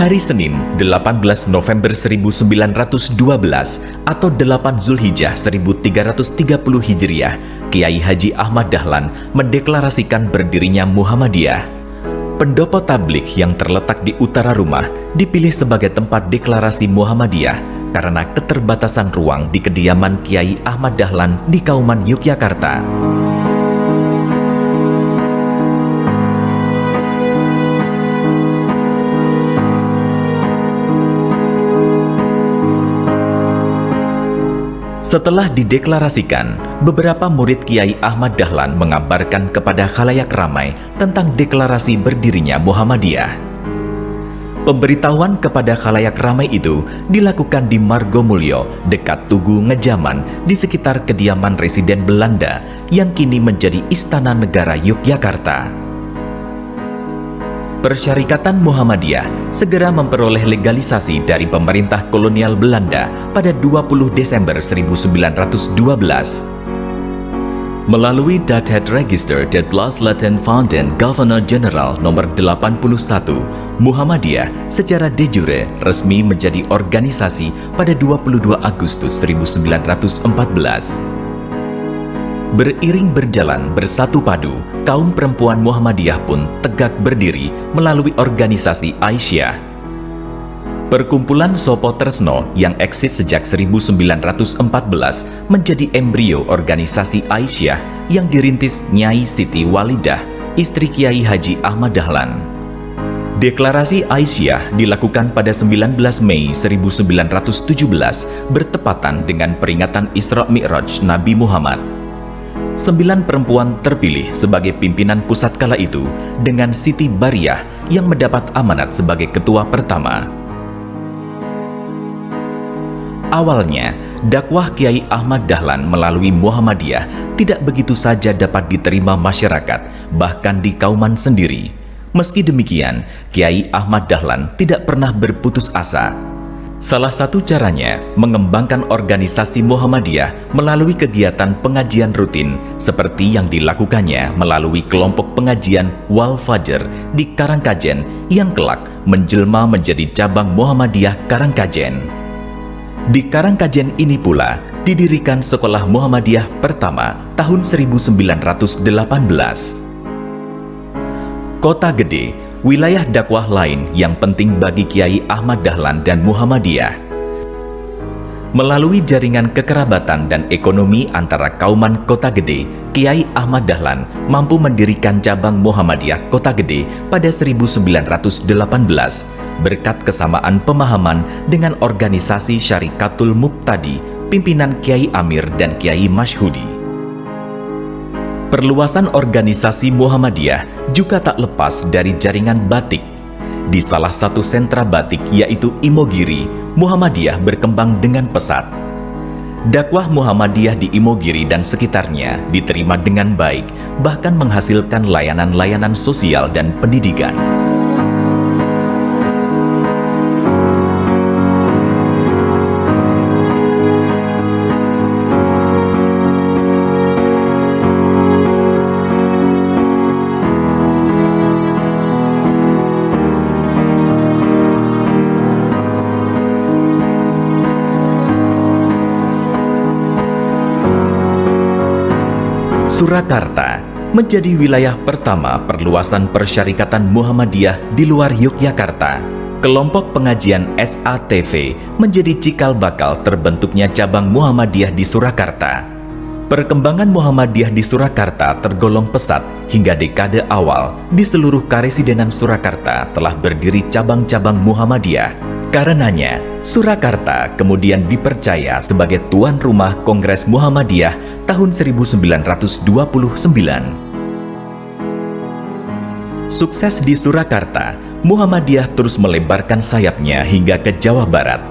Hari Senin, 18 November 1912 atau 8 Zulhijjah 1330 Hijriah, Kiai Haji Ahmad Dahlan mendeklarasikan berdirinya Muhammadiyah. Pendopo tabligh yang terletak di utara rumah dipilih sebagai tempat deklarasi Muhammadiyah karena keterbatasan ruang di kediaman Kiai Ahmad Dahlan di Kauman, Yogyakarta. Setelah dideklarasikan, beberapa murid Kiai Ahmad Dahlan mengabarkan kepada khalayak ramai tentang deklarasi berdirinya Muhammadiyah. Pemberitahuan kepada khalayak ramai itu dilakukan di Margomulyo, dekat Tugu Ngejaman, di sekitar kediaman residen Belanda yang kini menjadi Istana Negara Yogyakarta. Persyarikatan Muhammadiyah segera memperoleh legalisasi dari pemerintah kolonial Belanda pada 20 Desember 1912. Melalui Dated Register des Blaslaten van den Governor General nomor 81, Muhammadiyah secara de jure resmi menjadi organisasi pada 22 Agustus 1914. Beriring berjalan bersatu padu, kaum perempuan Muhammadiyah pun tegak berdiri melalui organisasi Aisyah. Perkumpulan Sopo Tresno yang eksis sejak 1914 menjadi embrio organisasi Aisyah yang dirintis Nyai Siti Walidah, istri Kiai Haji Ahmad Dahlan. Deklarasi Aisyah dilakukan pada 19 Mei 1917 bertepatan dengan peringatan Isra Mi'raj Nabi Muhammad. 9 perempuan terpilih sebagai pimpinan pusat kala itu dengan Siti Bariyah yang mendapat amanat sebagai ketua pertama. Awalnya, dakwah Kiai Ahmad Dahlan melalui Muhammadiyah tidak begitu saja dapat diterima masyarakat, bahkan di Kauman sendiri. Meski demikian, Kiai Ahmad Dahlan tidak pernah berputus asa. Salah satu caranya mengembangkan organisasi Muhammadiyah melalui kegiatan pengajian rutin seperti yang dilakukannya melalui kelompok pengajian Wal Fajr di Karangkajen yang kelak menjelma menjadi cabang Muhammadiyah Karangkajen. Di Karangkajen ini pula didirikan sekolah Muhammadiyah pertama tahun 1918. Kota Gede, wilayah dakwah lain yang penting bagi Kiai Ahmad Dahlan dan Muhammadiyah. Melalui jaringan kekerabatan dan ekonomi antara Kauman Kota Gede, Kiai Ahmad Dahlan mampu mendirikan cabang Muhammadiyah Kota Gede pada 1918 berkat kesamaan pemahaman dengan organisasi Syarikatul Muqtadi pimpinan Kiai Amir dan Kiai Masyhudi. Perluasan organisasi Muhammadiyah juga tak lepas dari jaringan batik. Di salah satu sentra batik yaitu Imogiri, Muhammadiyah berkembang dengan pesat. Dakwah Muhammadiyah di Imogiri dan sekitarnya diterima dengan baik, bahkan menghasilkan layanan-layanan sosial dan pendidikan. Surakarta menjadi wilayah pertama perluasan persyarikatan Muhammadiyah di luar Yogyakarta. Kelompok pengajian SATV menjadi cikal bakal terbentuknya cabang Muhammadiyah di Surakarta. Perkembangan Muhammadiyah di Surakarta tergolong pesat hingga dekade awal di seluruh karesidenan Surakarta telah berdiri cabang-cabang Muhammadiyah. Karenanya, Surakarta kemudian dipercaya sebagai tuan rumah Kongres Muhammadiyah tahun 1929. Sukses di Surakarta, Muhammadiyah terus melebarkan sayapnya hingga ke Jawa Barat.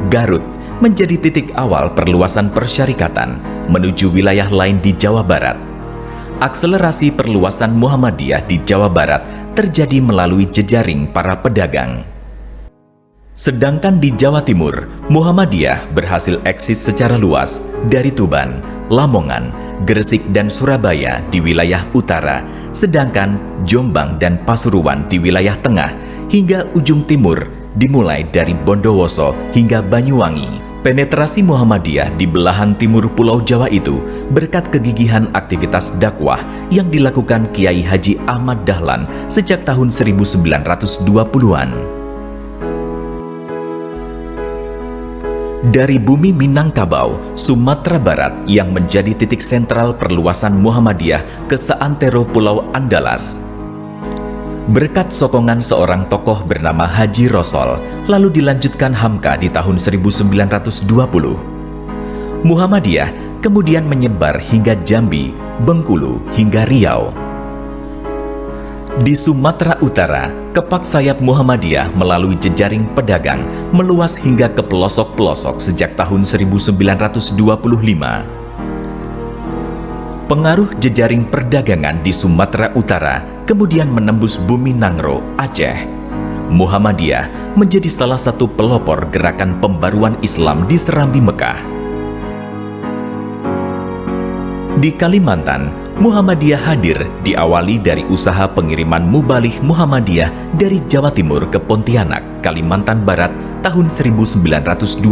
Garut menjadi titik awal perluasan persyarikatan menuju wilayah lain di Jawa Barat. Akselerasi perluasan Muhammadiyah di Jawa Barat terjadi melalui jejaring para pedagang. Sedangkan di Jawa Timur, Muhammadiyah berhasil eksis secara luas dari Tuban, Lamongan, Gresik dan Surabaya di wilayah utara, sedangkan Jombang dan Pasuruan di wilayah tengah, hingga ujung timur dimulai dari Bondowoso hingga Banyuwangi. Penetrasi Muhammadiyah di belahan timur Pulau Jawa itu berkat kegigihan aktivitas dakwah yang dilakukan Kiai Haji Ahmad Dahlan sejak tahun 1920-an. Dari bumi Minangkabau, Sumatera Barat yang menjadi titik sentral perluasan Muhammadiyah ke seantero Pulau Andalas. Berkat sokongan seorang tokoh bernama Haji Rosol, lalu dilanjutkan Hamka di tahun 1920. Muhammadiyah kemudian menyebar hingga Jambi, Bengkulu, hingga Riau. Di Sumatera Utara, kepak sayap Muhammadiyah melalui jejaring pedagang meluas hingga ke pelosok-pelosok sejak tahun 1925. Pengaruh jejaring perdagangan di Sumatera Utara kemudian menembus bumi Nangro, Aceh. Muhammadiyah menjadi salah satu pelopor gerakan pembaruan Islam di Serambi Mekah. Di Kalimantan, Muhammadiyah hadir diawali dari usaha pengiriman mubalih Muhammadiyah dari Jawa Timur ke Pontianak, Kalimantan Barat tahun 1925.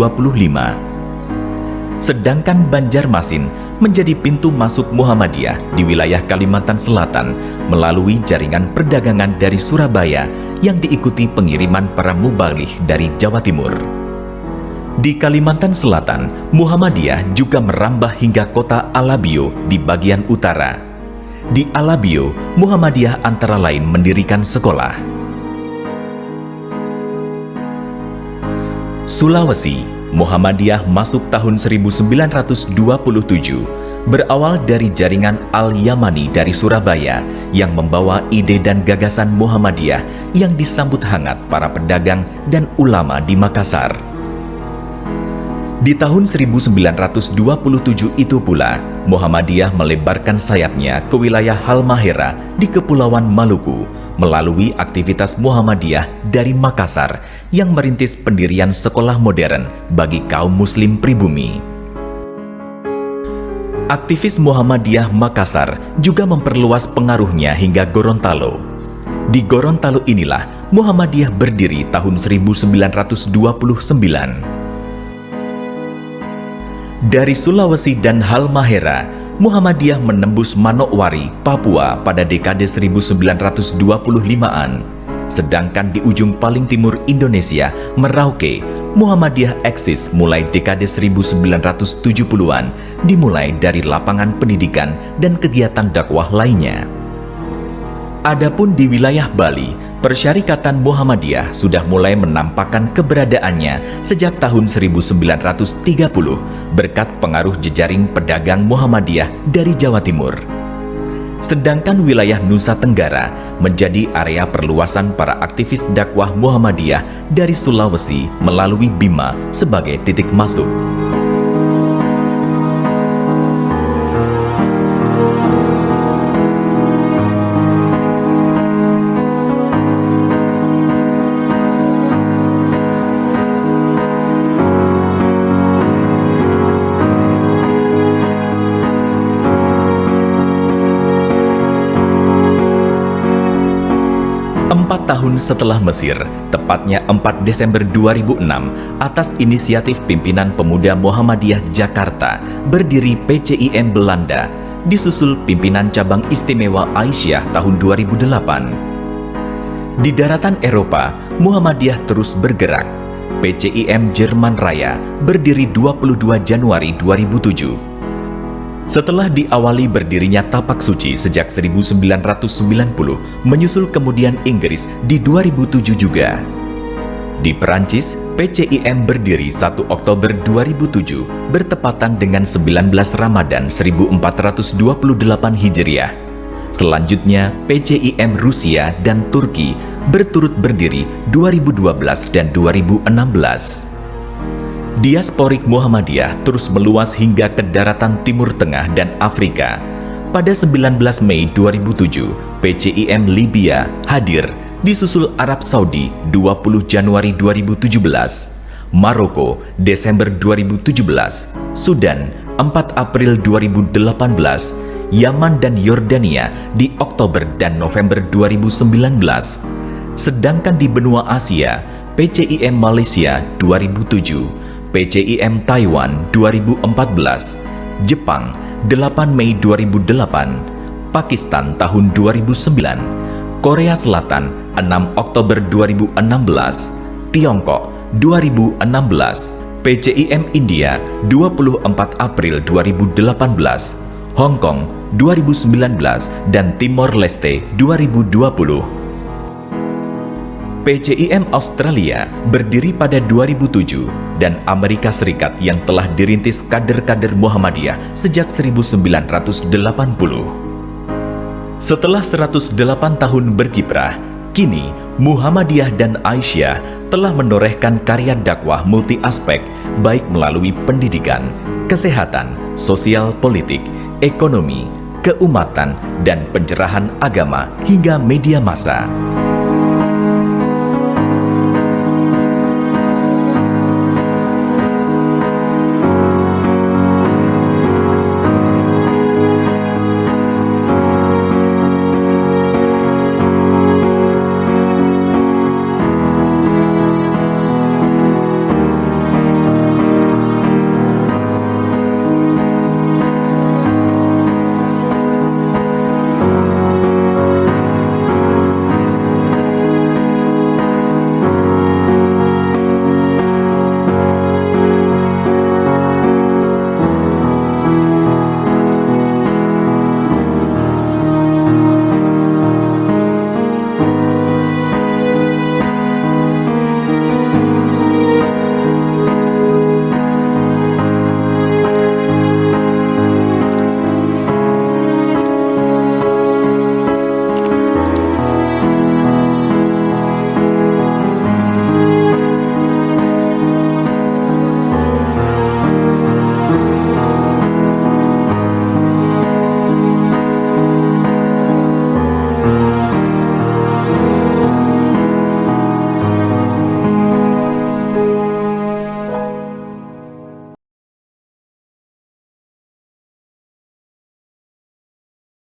Sedangkan Banjarmasin menjadi pintu masuk Muhammadiyah di wilayah Kalimantan Selatan melalui jaringan perdagangan dari Surabaya yang diikuti pengiriman para mubalih dari Jawa Timur. Di Kalimantan Selatan, Muhammadiyah juga merambah hingga kota Alabio di bagian utara. Di Alabio, Muhammadiyah antara lain mendirikan sekolah. Sulawesi, Muhammadiyah masuk tahun 1927, berawal dari jaringan Al-Yamani dari Surabaya yang membawa ide dan gagasan Muhammadiyah yang disambut hangat para pedagang dan ulama di Makassar. Di tahun 1927 itu pula, Muhammadiyah melebarkan sayapnya ke wilayah Halmahera di Kepulauan Maluku melalui aktivitas Muhammadiyah dari Makassar yang merintis pendirian sekolah modern bagi kaum muslim pribumi. Aktivis Muhammadiyah Makassar juga memperluas pengaruhnya hingga Gorontalo. Di Gorontalo inilah Muhammadiyah berdiri tahun 1929. Dari Sulawesi dan Halmahera, Muhammadiyah menembus Manokwari, Papua pada dekade 1925-an. Sedangkan di ujung paling timur Indonesia, Merauke, Muhammadiyah eksis mulai dekade 1970-an, dimulai dari lapangan pendidikan dan kegiatan dakwah lainnya. Adapun di wilayah Bali, Persyarikatan Muhammadiyah sudah mulai menampakkan keberadaannya sejak tahun 1930 berkat pengaruh jejaring pedagang Muhammadiyah dari Jawa Timur. Sedangkan wilayah Nusa Tenggara menjadi area perluasan para aktivis dakwah Muhammadiyah dari Sulawesi melalui Bima sebagai titik masuk. Tahun setelah Mesir, tepatnya 4 Desember 2006, atas inisiatif pimpinan pemuda Muhammadiyah Jakarta, berdiri PCIM Belanda, disusul pimpinan cabang istimewa Aisyah tahun 2008. Di daratan Eropa, Muhammadiyah terus bergerak. PCIM Jerman Raya berdiri 22 Januari 2007. Setelah diawali berdirinya Tapak Suci sejak 1990, menyusul kemudian Inggris di 2007 juga. Di Perancis, PCIM berdiri 1 Oktober 2007, bertepatan dengan 19 Ramadan 1428 Hijriah. Selanjutnya, PCIM Rusia dan Turki berturut berdiri 2012 dan 2016. Diasporik Muhammadiyah terus meluas hingga ke daratan Timur Tengah dan Afrika. Pada 19 Mei 2007, PCIM Libya hadir, disusul Arab Saudi 20 Januari 2017, Maroko Desember 2017, Sudan 4 April 2018, Yaman dan Yordania di Oktober dan November 2019. Sedangkan di benua Asia, PCIM Malaysia 2007, PCIM Taiwan 2014, Jepang 8 Mei 2008, Pakistan tahun 2009, Korea Selatan 6 Oktober 2016, Tiongkok 2016, PCIM India 24 April 2018, Hong Kong 2019, dan Timor Leste 2020. PCIM Australia berdiri pada 2007 dan Amerika Serikat yang telah dirintis kader-kader Muhammadiyah sejak 1980. Setelah 108 tahun berkiprah, kini Muhammadiyah dan Aisyah telah menorehkan karya dakwah multi aspek baik melalui pendidikan, kesehatan, sosial politik, ekonomi, keumatan, dan pencerahan agama hingga media massa.